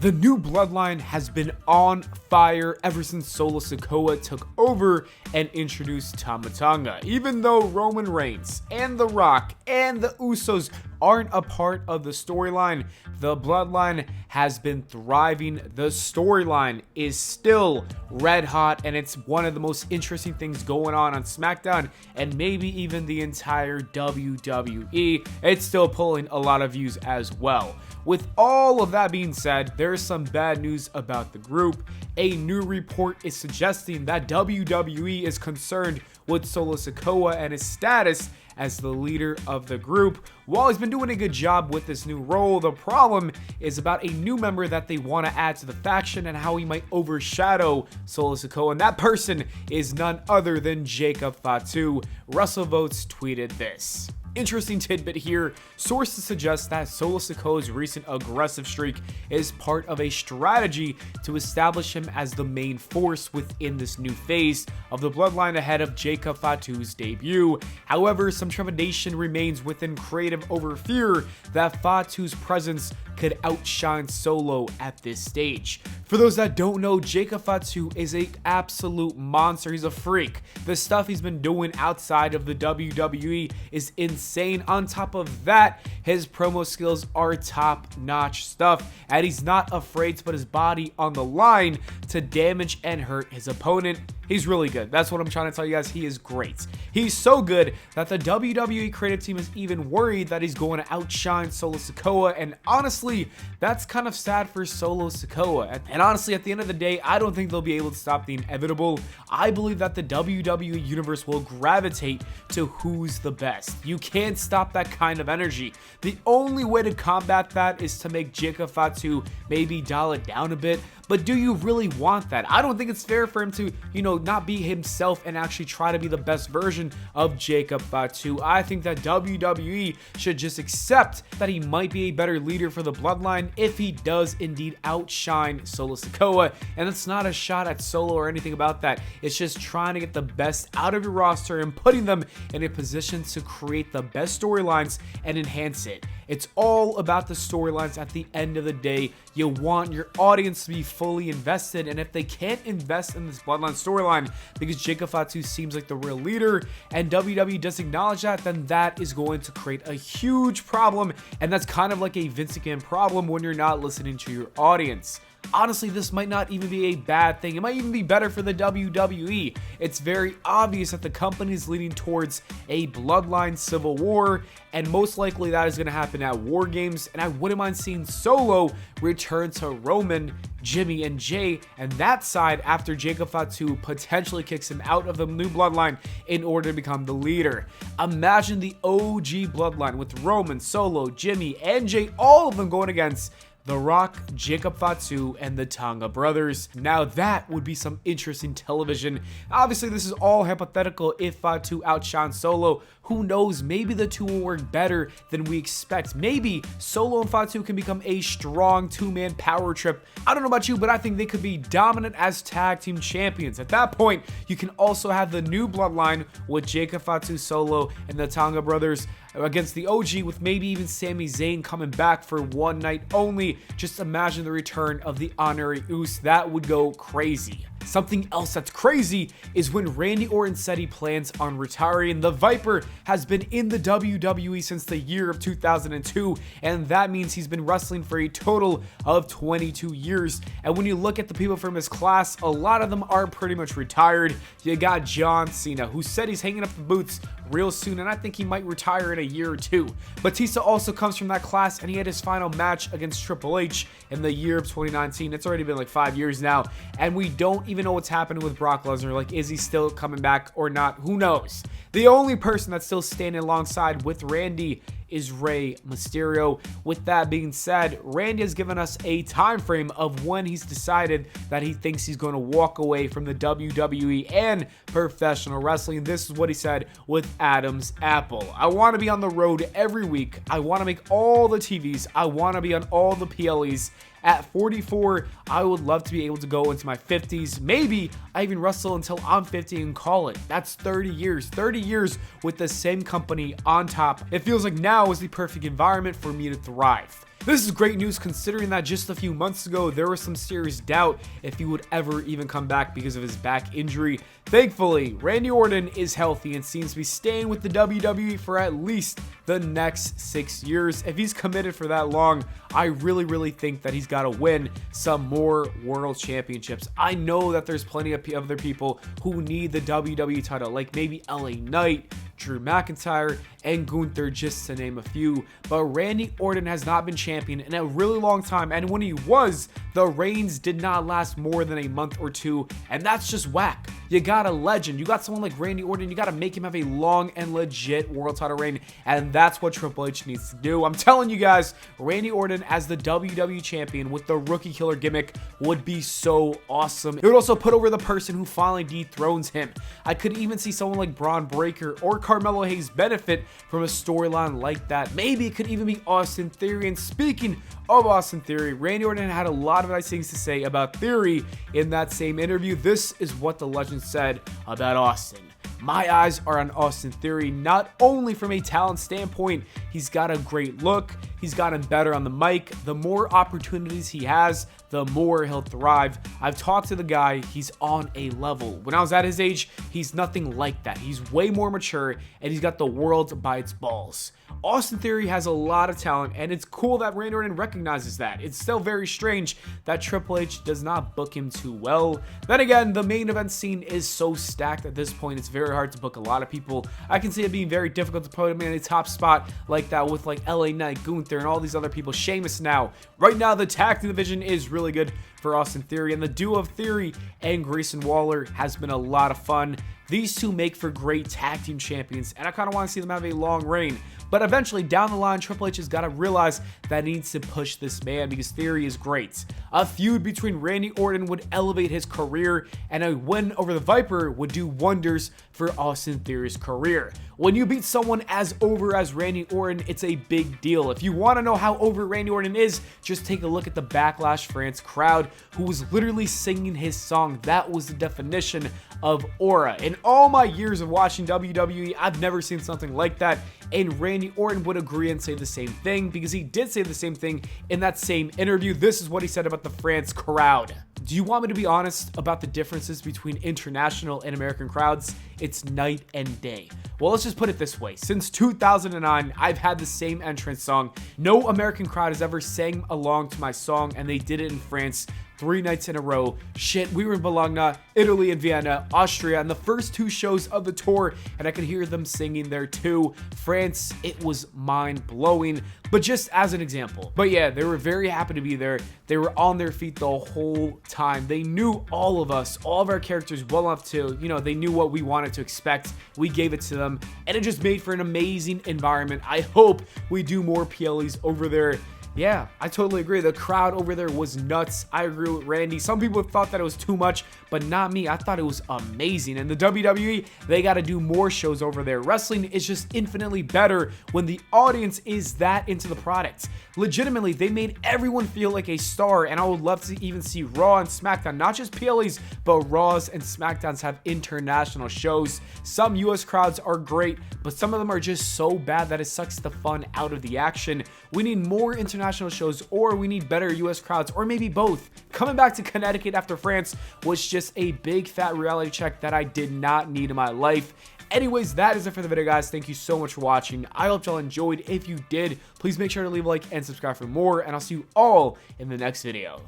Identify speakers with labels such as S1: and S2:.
S1: The new bloodline has been on fire ever since Solo Sikoa took over and introduced Tama Tonga. Even though Roman Reigns and The Rock and the Usos aren't a part of the storyline, the bloodline has been thriving. The storyline is still red hot, and it's one of the most interesting things going on SmackDown and maybe even the entire WWE. It's still pulling a lot of views as well. With all of that being said, there's some bad news about the group. A new report is suggesting that WWE is concerned with Solo Sikoa and his status as the leader of the group. While he's been doing a good job with this new role, the problem is about a new member that they want to add to the faction and how he might overshadow Solo Sikoa, and that person is none other than Jacob Fatu. Russell Votes tweeted this. Interesting tidbit here. Sources suggest that Solo Sikoa's recent aggressive streak is part of a strategy to establish him as the main force within this new phase of the bloodline ahead of Jacob Fatu's debut. However, some trepidation remains within creative over fear that Fatu's presence could outshine Solo at this stage. For those that don't know, Jacob Fatu is an absolute monster. He's a freak. The stuff he's been doing outside of the WWE is insane. On top of that, his promo skills are top-notch stuff, and he's not afraid to put his body on the line to damage and hurt his opponent. He's really good. That's what I'm trying to tell you guys. He is great. He's so good that the WWE creative team is even worried that he's going to outshine Solo Sikoa, and honestly, that's kind of sad for Solo Sikoa. And honestly, at the end of the day, I don't think they'll be able to stop the inevitable. I believe that the WWE universe will gravitate to who's the best. You can't stop that kind of energy. The only way to combat that is to make Jacob Fatu maybe dial it down a bit. But do you really want that? I don't think it's fair for him to, not be himself and actually try to be the best version of Jacob Fatu. I think that WWE should just accept that he might be a better leader for the bloodline if he does indeed outshine Solo Sikoa. And it's not a shot at Solo or anything about that. It's just trying to get the best out of your roster and putting them in a position to create the best storylines and enhance it. It's all about the storylines at the end of the day. You want your audience to be fully invested, and if they can't invest in this bloodline storyline because Jacob Fatu seems like the real leader and WWE does acknowledge that, then that is going to create a huge problem, and that's kind of like a Vince McMahon problem when you're not listening to your audience. Honestly, this might not even be a bad thing. It might even be better for the WWE. It's very obvious that the company is leading towards a bloodline civil war, and most likely that is going to happen at War Games, and I wouldn't mind seeing Solo return to Roman, Jimmy, and Jay, and that side after Jacob Fatu potentially kicks him out of the new bloodline in order to become the leader. Imagine the OG bloodline with Roman, Solo, Jimmy, and Jay, all of them going against The Rock, Jacob Fatu, and the Tonga brothers. Now that would be some interesting television. Obviously, this is all hypothetical. If Fatu outshines Solo, who knows? Maybe the two will work better than we expect. Maybe Solo and Fatu can become a strong two-man power trip. I don't know about you, but I think they could be dominant as tag team champions. At that point, you can also have the new bloodline with Jacob Fatu, Solo, and the Tonga brothers against the OG, with maybe even Sami Zayn coming back for one night only. Just imagine the return of the honorary Uso. That would go crazy. Something else that's crazy is when Randy Orton said he plans on retiring. The Viper has been in the WWE since the year of 2002, and that means he's been wrestling for a total of 22 years. And when you look at the people from his class, a lot of them are pretty much retired. You got John Cena, who said he's hanging up the boots real soon, and I think he might retire in a year or two. Batista also comes from that class, and he had his final match against Triple H in the year of 2019. It's already been like 5 years now, and we don't even know what's happening with Brock Lesnar. Like, is he still coming back or not? Who knows? The only person that's still standing alongside with Randy is Rey Mysterio. With that being said, Randy has given us a time frame of when he's decided that he thinks he's going to walk away from the WWE and professional wrestling. This is what he said with Adam's Apple. I want to be on the road every week. I want to make all the TVs. I want to be on all the PLEs. At 44, I would love to be able to go into my 50s. Maybe I even wrestle until I'm 50 and call it. That's 30 years. 30 years with the same company on top. It feels like now is the perfect environment for me to thrive. This is great news considering that just a few months ago there was some serious doubt if he would ever even come back because of his back injury. Thankfully, Randy Orton is healthy and seems to be staying with the WWE for at least the next 6 years. If he's committed for that long, I really think that he's got to win some more world championships. I know that there's plenty of other people who need the WWE title, like maybe LA Knight, Drew McIntyre, and Gunther, just to name a few. But Randy Orton has not been champion in a really long time, and when he was, the reigns did not last more than a month or two, and that's just whack. You got a legend, you got someone like Randy Orton, you got to make him have a long and legit world title reign, and that's what Triple H needs to do. I'm telling you guys, Randy Orton as the WWE champion with the rookie killer gimmick would be so awesome. It would also put over the person who finally dethrones him. I could even see someone like Braun Breaker or Carmelo Hayes benefit from a storyline like that. Maybe it could even be Austin Theory. And speaking of Austin Theory, Randy Orton had a lot of nice things to say about Theory in that same interview. This is what the legend said about Austin. My eyes are on Austin Theory, not only from a talent standpoint, he's got a great look, he's gotten better on the mic. The more opportunities he has, the more he'll thrive. I've talked to the guy, he's on a level. When I was at his age, he's nothing like that. He's way more mature, and he's got the world by its balls. Austin Theory has a lot of talent, and it's cool that Randy Orton recognizes that. It's still very strange that Triple H does not book him too well. Then again, the main event scene is so stacked at this point, it's very hard to book a lot of people. I can see it being very difficult to put him in a top spot like that with like LA Knight, Gunther, and all these other people. Sheamus now. Right now, the tag team division is really good for Austin Theory, and the duo of Theory and Grayson Waller has been a lot of fun. These two make for great tag team champions, and I kind of want to see them have a long reign. But eventually, down the line, Triple H has got to realize that he needs to push this man because Theory is great. A feud between Randy Orton would elevate his career, and a win over the Viper would do wonders for Austin Theory's career. When you beat someone as over as Randy Orton, it's a big deal. If you want to know how over Randy Orton is, just take a look at the Backlash France crowd who was literally singing his song. That was the definition of aura. In all my years of watching WWE, I've never seen something like that, and Randy Orton would agree and say the same thing because he did say the same thing in that same interview. This is what he said about the France crowd. Do you want me to be honest about the differences between international and American crowds? It's night and day. Well, let's just put it this way. Since 2009, I've had the same entrance song. No American crowd has ever sang along to my song, and they did it in France 3 nights in a row. Shit, we were in Pllana, Italy, and Vienna, Austria, and the first 2 shows of the tour, and I could hear them singing there too. France, it was mind-blowing, but just as an example. But yeah, they were very happy to be there. They were on their feet the whole time. They knew all of us, all of our characters well enough to, they knew what we wanted to expect. We gave it to them, and it just made for an amazing environment. I hope we do more PLEs over there. Yeah, I totally agree. The crowd over there was nuts. I agree with Randy. Some people thought that it was too much, but not me. I thought it was amazing. And the WWE, they got to do more shows over there. Wrestling is just infinitely better when the audience is that into the product. Legitimately, they made everyone feel like a star, and I would love to even see Raw and SmackDown, not just PLEs, but Raws and SmackDowns have international shows. Some US crowds are great, but some of them are just so bad that it sucks the fun out of the action. We need more international shows, or we need better US crowds, or maybe both. Coming back to Connecticut after France was just a big fat reality check that I did not need in my life. Anyways, that is it for the video, guys. Thank you so much for watching. I hope y'all enjoyed. If you did, please make sure to leave a like and subscribe for more, and I'll see you all in the next video.